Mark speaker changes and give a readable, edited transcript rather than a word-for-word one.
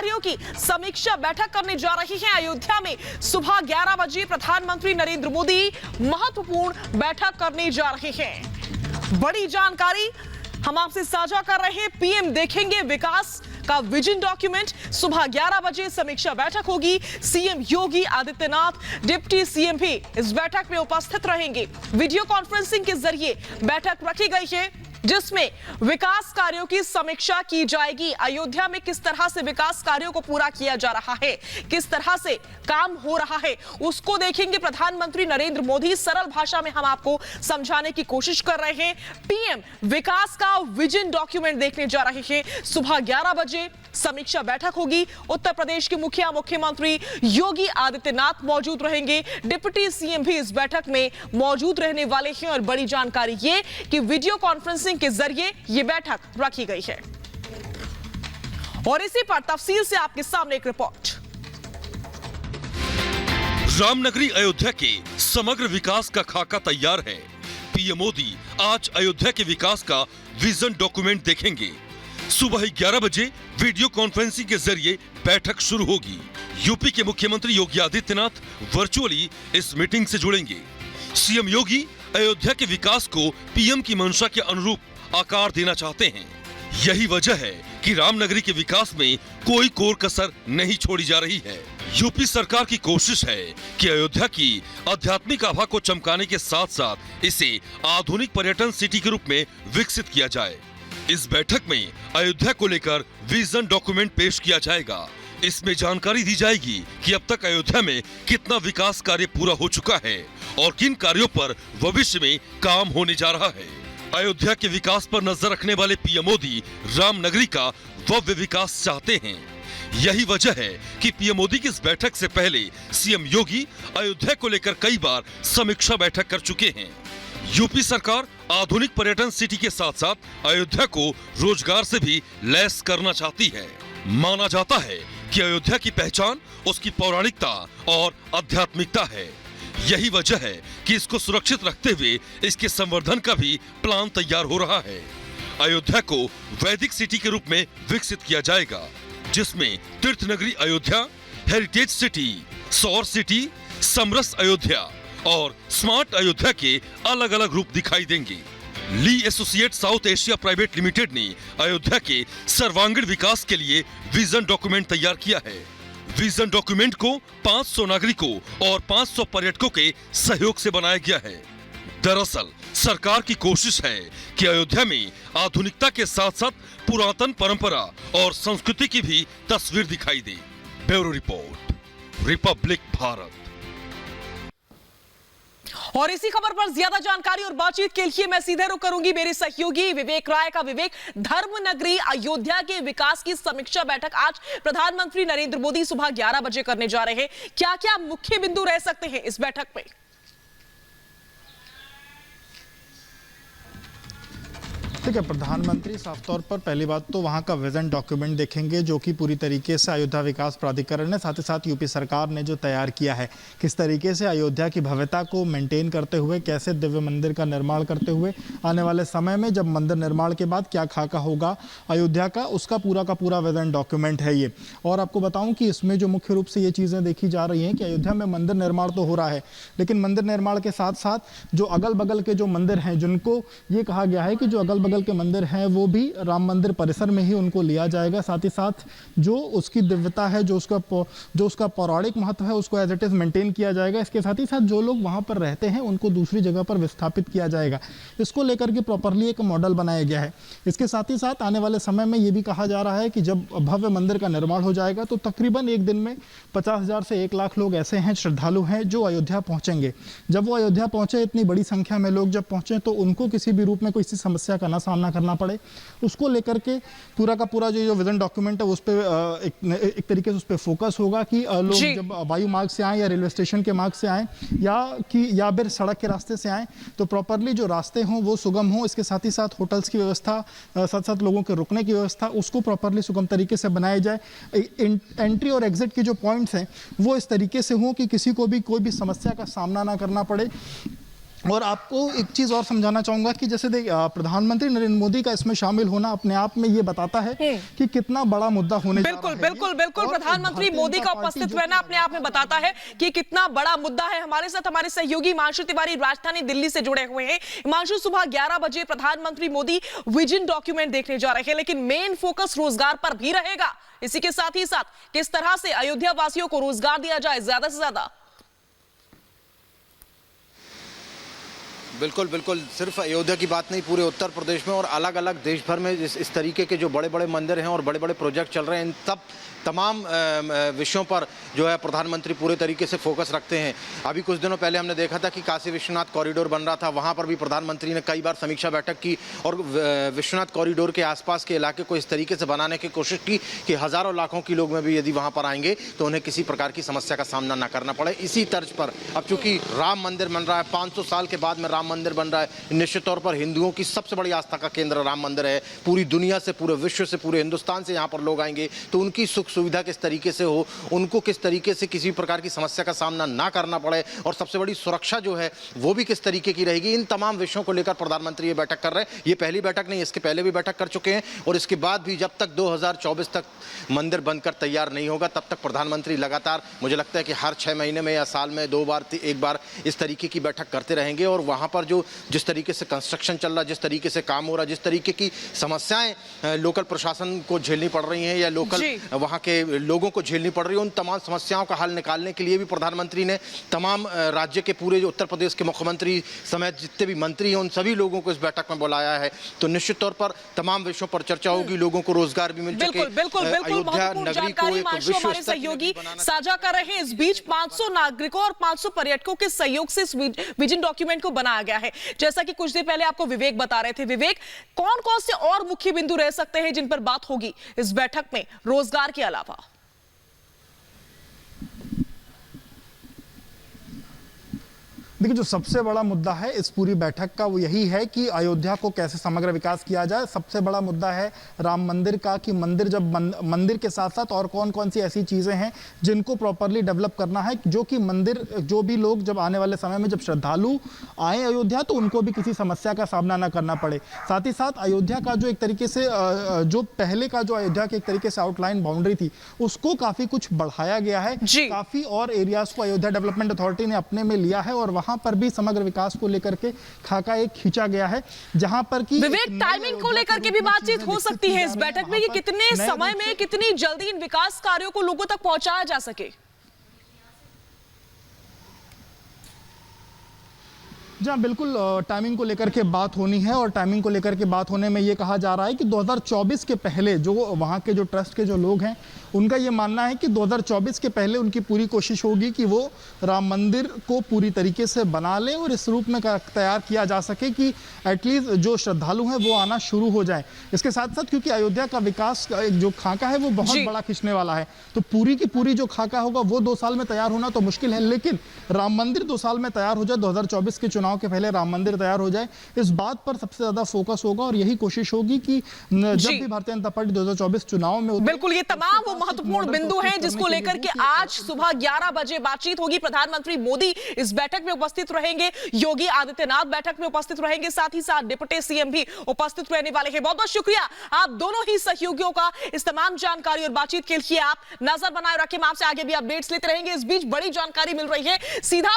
Speaker 1: कार्यों की समीक्षा बैठक करने जा रही है अयोध्या में। सुबह 11 बजे प्रधानमंत्री नरेंद्र मोदी महत्वपूर्ण बैठक करने जा रहे हैं। बड़ी जानकारी हम आपसे साझा कर रहे हैं। पीएम देखेंगे विकास का विजन डॉक्यूमेंट। सुबह 11 बजे समीक्षा बैठक होगी। CM Yogi Adityanath, deputy CM भी इस बैठक में उपस्थित रहेंगे। वीडियो कॉन्फ्रेंसिंग के जरिए बैठक रखी गई है जिसमें विकास कार्यों की समीक्षा की जाएगी। अयोध्या में किस तरह से विकास कार्यों को पूरा किया जा रहा है, किस तरह से काम हो रहा है, उसको देखेंगे प्रधानमंत्री नरेंद्र मोदी। सरल भाषा में हम आपको समझाने की कोशिश कर रहे हैं। पीएम विकास का विजन डॉक्यूमेंट देखने जा रहे हैं। सुबह 11 बजे समीक्षा बैठक होगी। उत्तर प्रदेश के मुख्यमंत्री योगी आदित्यनाथ मौजूद रहेंगे। डिप्टी सीएम भी इस बैठक में मौजूद रहने वाले हैं। और बड़ी जानकारी ये कि वीडियो कॉन्फ्रेंसिंग के जरिए यह बैठक रखी गई है। और इसी पर तफसील से आपके सामने एक रिपोर्ट।
Speaker 2: रामनगरी अयोध्या के समग्र विकास का खाका तैयार है। पीएम मोदी आज अयोध्या के विकास का विजन डॉक्यूमेंट देखेंगे। सुबह 11 बजे वीडियो कॉन्फ्रेंसिंग के जरिए बैठक शुरू होगी। यूपी के मुख्यमंत्री योगी आदित्यनाथ वर्चुअली इस मीटिंग से जुड़ेंगे। सीएम योगी अयोध्या के विकास को पीएम की मंशा के अनुरूप आकार देना चाहते हैं। यही वजह है कि रामनगरी के विकास में कोई कोर कसर नहीं छोड़ी जा रही है। यूपी सरकार की कोशिश है कि अयोध्या की आध्यात्मिक आभा को चमकाने के साथ साथ इसे आधुनिक पर्यटन सिटी के रूप में विकसित किया जाए। इस बैठक में अयोध्या को लेकर विजन डॉक्यूमेंट पेश किया जाएगा। इसमें जानकारी दी जाएगी कि अब तक अयोध्या में कितना विकास कार्य पूरा हो चुका है और किन कार्यों पर भविष्य में काम होने जा रहा है। अयोध्या के विकास पर नजर रखने वाले पीएम मोदी रामनगरी का भव्य विकास चाहते हैं। यही वजह है कि पीएम मोदी की इस बैठक से पहले सीएम योगी अयोध्या को लेकर कई बार समीक्षा बैठक कर चुके हैं। यूपी सरकार आधुनिक पर्यटन सिटी के साथ साथ अयोध्या को रोजगार से भी लैस करना चाहती है। माना जाता है कि अयोध्या की पहचान उसकी पौराणिकता और आध्यात्मिकता है। यही वजह है कि इसको सुरक्षित रखते हुए इसके संवर्धन का भी प्लान तैयार हो रहा है। अयोध्या को वैदिक सिटी के रूप में विकसित किया जाएगा, जिसमें तीर्थ नगरी अयोध्या, हेरिटेज सिटी, सौर सिटी, समरस अयोध्या और स्मार्ट अयोध्या के अलग अलग रूप दिखाई देंगे। Lee associate South Asia private limited ने अयोध्या के सर्वांगीण विकास के लिए विजन डॉक्यूमेंट तैयार किया है। विजन डॉक्यूमेंट को 500 नागरिकों और 500 पर्यटकों के सहयोग से बनाया गया है। दरअसल सरकार की कोशिश है कि अयोध्या में आधुनिकता के साथ साथ पुरातन परंपरा और संस्कृति की भी तस्वीर दिखाई दे। Bureau report, Republic Bharat.
Speaker 1: और इसी खबर पर ज्यादा जानकारी और बातचीत के लिए मैं सीधे रुख करूंगी मेरे सहयोगी विवेक राय का। विवेक, धर्म नगरी अयोध्या के विकास की समीक्षा बैठक आज प्रधानमंत्री नरेंद्र मोदी सुबह 11 बजे करने जा रहे हैं। क्या क्या मुख्य बिंदु रह सकते हैं इस बैठक में?
Speaker 3: ठीक है, प्रधानमंत्री साफ तौर पर पहली बात तो वहाँ का विजन डॉक्यूमेंट देखेंगे जो कि पूरी तरीके से अयोध्या विकास प्राधिकरण ने साथ ही साथ यूपी सरकार ने जो तैयार किया है, किस तरीके से अयोध्या की भव्यता को मेंटेन करते हुए, कैसे दिव्य मंदिर का निर्माण करते हुए आने वाले समय में जब मंदिर निर्माण के बाद क्या खाका होगा अयोध्या का, उसका पूरा विजन डॉक्यूमेंट है ये। और आपको बताऊँ कि इसमें जो मुख्य रूप से ये चीज़ें देखी जा रही हैं कि अयोध्या में मंदिर निर्माण तो हो रहा है, लेकिन मंदिर निर्माण के साथ साथ जो अगल बगल के जो मंदिर हैं, जिनको ये कहा गया है कि जो अगल बगल के मंदिर हैं वो भी राम मंदिर परिसर में ही उनको लिया जाएगा। साथ ही साथ जो उसकी दिव्यता है, जो उसका पौराणिक महत्व है, उसको एज इट इज मेंटेन किया जाएगा। इसके साथ ही साथ जो लोग वहां पर रहते हैं उनको दूसरी जगह पर विस्थापित किया जाएगा। इसको लेकर के प्रॉपरली एक मॉडल बनाया गया है। इसके साथ ही साथ आने वाले समय में ये भी कहा जा रहा है कि जब भव्य मंदिर का निर्माण हो जाएगा तो तकरीबन एक दिन में 50,000 से 1 लाख लोग ऐसे हैं, श्रद्धालु हैं, जो अयोध्या पहुंचेंगे। जब वो अयोध्या पहुंचे, इतनी बड़ी संख्या में लोग जब पहुंचे तो उनको किसी भी रूप में कोई समस्या का ना सामना करना पड़े, उसको लेकर के पूरा का पूरा जो विजन डॉक्यूमेंट है उस पर एक तरीके से उस पर फोकस होगा कि लोग जब वायु मार्ग से आए या रेलवे स्टेशन के मार्ग से आए या फिर सड़क के रास्ते से आए तो प्रॉपरली जो रास्ते हों वो सुगम हों। इसके साथ ही साथ होटल्स की व्यवस्था, साथ साथ लोगों के रुकने की व्यवस्था, उसको प्रॉपरली सुगम तरीके से बनाया जाए। एंट्री और एग्जिट के जो पॉइंट्स हैं वो इस तरीके से हों कि किसी को भी कोई भी समस्या का सामना ना करना पड़े। और आपको एक चीज और समझाना चाहूंगा कि जैसे प्रधानमंत्री नरेंद्र मोदी का इसमें शामिल होना अपने आप में ये बताता है कि कितना बड़ा मुद्दा होने जा रहा है।
Speaker 1: बिल्कुल प्रधानमंत्री मोदी का उपस्थित रहना अपने आप में बताता है कि कितना बड़ा मुद्दा है। हमारे साथ हमारे सहयोगी हिमांशु तिवारी राजधानी दिल्ली से जुड़े हुए हैं। हिमांशु, सुबह 11 बजे प्रधानमंत्री मोदी विजन डॉक्यूमेंट देखने जा रहे हैं, लेकिन मेन फोकस रोजगार पर भी रहेगा। इसी के साथ ही साथ किस तरह से अयोध्या वासियों को रोजगार दिया जाए ज्यादा से ज्यादा।
Speaker 4: बिल्कुल बिल्कुल, सिर्फ अयोध्या की बात नहीं, पूरे उत्तर प्रदेश में और अलग अलग देश भर में इस तरीके के जो बड़े बड़े मंदिर हैं और बड़े बड़े प्रोजेक्ट चल रहे हैं, इन तमाम विषयों पर जो है प्रधानमंत्री पूरे तरीके से फोकस रखते हैं। अभी कुछ दिनों पहले हमने देखा था कि काशी विश्वनाथ कॉरिडोर बन रहा था, वहाँ पर भी प्रधानमंत्री ने कई बार समीक्षा बैठक की और विश्वनाथ कॉरिडोर के आसपास के इलाके को इस तरीके से बनाने की कोशिश की कि हज़ारों लाखों की लोग में भी यदि वहाँ पर आएंगे तो उन्हें किसी प्रकार की समस्या का सामना ना करना पड़े। इसी तर्ज पर अब चूंकि राम मंदिर बन रहा है, 500 साल के बाद में राम मंदिर बन रहा है, निश्चित तौर पर हिंदुओं की सबसे बड़ी आस्था का केंद्र राम मंदिर है। पूरी दुनिया से, पूरे विश्व से, पूरे हिंदुस्तान से यहाँ पर लोग आएंगे तो उनकी सुख सुविधा किस तरीके से हो, उनको किस तरीके से किसी प्रकार की समस्या का सामना ना करना पड़े और सबसे बड़ी सुरक्षा जो है वो भी किस तरीके की रहेगी, इन तमाम विषयों को लेकर प्रधानमंत्री ये बैठक कर रहे हैं। ये पहली बैठक नहीं, इसके पहले भी बैठक कर चुके हैं और इसके बाद भी जब तक 2024 तक मंदिर बनकर तैयार नहीं होगा तब तक प्रधानमंत्री लगातार, मुझे लगता है कि हर 6 महीने में या साल में 2 बार, 1 बार इस तरीके की बैठक करते रहेंगे। और वहाँ पर जो जिस तरीके से कंस्ट्रक्शन चल रहा है, जिस तरीके से काम हो रहा है, जिस तरीके की समस्याएं लोकल प्रशासन को झेलनी पड़ रही हैं या लोकल वहाँ के लोगों को झेलनी पड़ रही है, उन तमाम समस्याओं का हल निकालने के लिए भी प्रधानमंत्री ने तमाम राज्य के पूरे जो उत्तर प्रदेश के मुख्यमंत्री समेत जितने भी मंत्री हैं उन सभी लोगों को इस बैठक में बुलाया है। तो निश्चित तौर पर तमाम विषयों पर चर्चा होगी, लोगों को रोजगार भी मिल सके।
Speaker 1: बिल्कुल
Speaker 4: अयोध्या नगरी को एक विश्व
Speaker 1: हमारे सहयोगी साझा कर रहे हैं। इस बीच 500 नागरिकों और 500 पर्यटकों के सहयोग से इस विजन डॉक्यूमेंट को बनाया गया है। जैसा कि कुछ देर पहले आपको विवेक बता रहे थे। विवेक, कौन कौन से और मुख्य बिंदु रह सकते हैं जिन पर बात होगी इस बैठक में रोजगार के अलावा?
Speaker 3: देखिए, जो सबसे बड़ा मुद्दा है इस पूरी बैठक का वो यही है कि अयोध्या को कैसे समग्र विकास किया जाए। सबसे बड़ा मुद्दा है राम मंदिर का, कि मंदिर जब मंदिर के साथ साथ और कौन कौन सी ऐसी चीज़ें हैं जिनको प्रॉपरली डेवलप करना है, जो कि मंदिर, जो भी लोग जब आने वाले समय में जब श्रद्धालु आए अयोध्या तो उनको भी किसी समस्या का सामना ना करना पड़े। साथ ही साथ अयोध्या का जो एक तरीके से जो पहले का जो अयोध्या के एक तरीके से आउटलाइन बाउंड्री थी उसको काफ़ी कुछ बढ़ाया गया है। काफ़ी और एरियाज को अयोध्या डेवलपमेंट अथॉरिटी ने अपने में लिया है और वहाँ पर भी समग्र विकास को लेकर के खाका एक खींचा गया है, जहां पर कि
Speaker 1: विवेक, टाइमिंग को लेकर के भी बातचीत हो सकती है इस बैठक में कि कितने समय में, कितनी जल्दी इन विकास कार्यों को लोगों तक पहुंचाया जा सके।
Speaker 3: जहाँ बिल्कुल टाइमिंग को लेकर के बात होनी है और टाइमिंग को लेकर के बात होने में ये कहा जा रहा है कि 2024 के पहले जो वहाँ के जो ट्रस्ट के जो लोग हैं उनका ये मानना है कि 2024 के पहले उनकी पूरी कोशिश होगी कि वो राम मंदिर को पूरी तरीके से बना लें और इस रूप में तैयार किया जा सके कि एटलीस्ट जो श्रद्धालु हैं वो आना शुरू हो जाए। इसके साथ साथ क्योंकि अयोध्या का विकास जो खाका है वो बहुत बड़ा खींचने वाला है, तो पूरी की पूरी जो खाका होगा वो 2 साल में तैयार होना तो मुश्किल है, लेकिन राम मंदिर 2 साल में तैयार हो जाए, 2024 के चुनाव के पहले राम मंदिर तैयार हो जाए, इस बात पर सबसे ज्यादा फोकस होगा और यही कोशिश होगी कि जब भी भारतीय जनता पार्टी 2024 चुनाव में
Speaker 1: बिल्कुल ये तमाम वो महत्वपूर्ण बिंदु हैं जिसको लेकर के आज सुबह 11 बजे बातचीत होगी। प्रधानमंत्री मोदी इस बैठक में उपस्थित रहेंगे, योगी आदित्यनाथ बैठक में उपस्थित रहेंगे, साथ ही साथ डिप्टी सीएम भी उपस्थित रहने वाले हैं। बहुत बहुत शुक्रिया आप दोनों ही सहयोगियों का इस तमाम जानकारी और बातचीत के लिए। आप नजर बनाए रखें, हम आपसे आगे भी अपडेट्स लेते रहेंगे। इस बीच बड़ी जानकारी मिल रही है, सीधा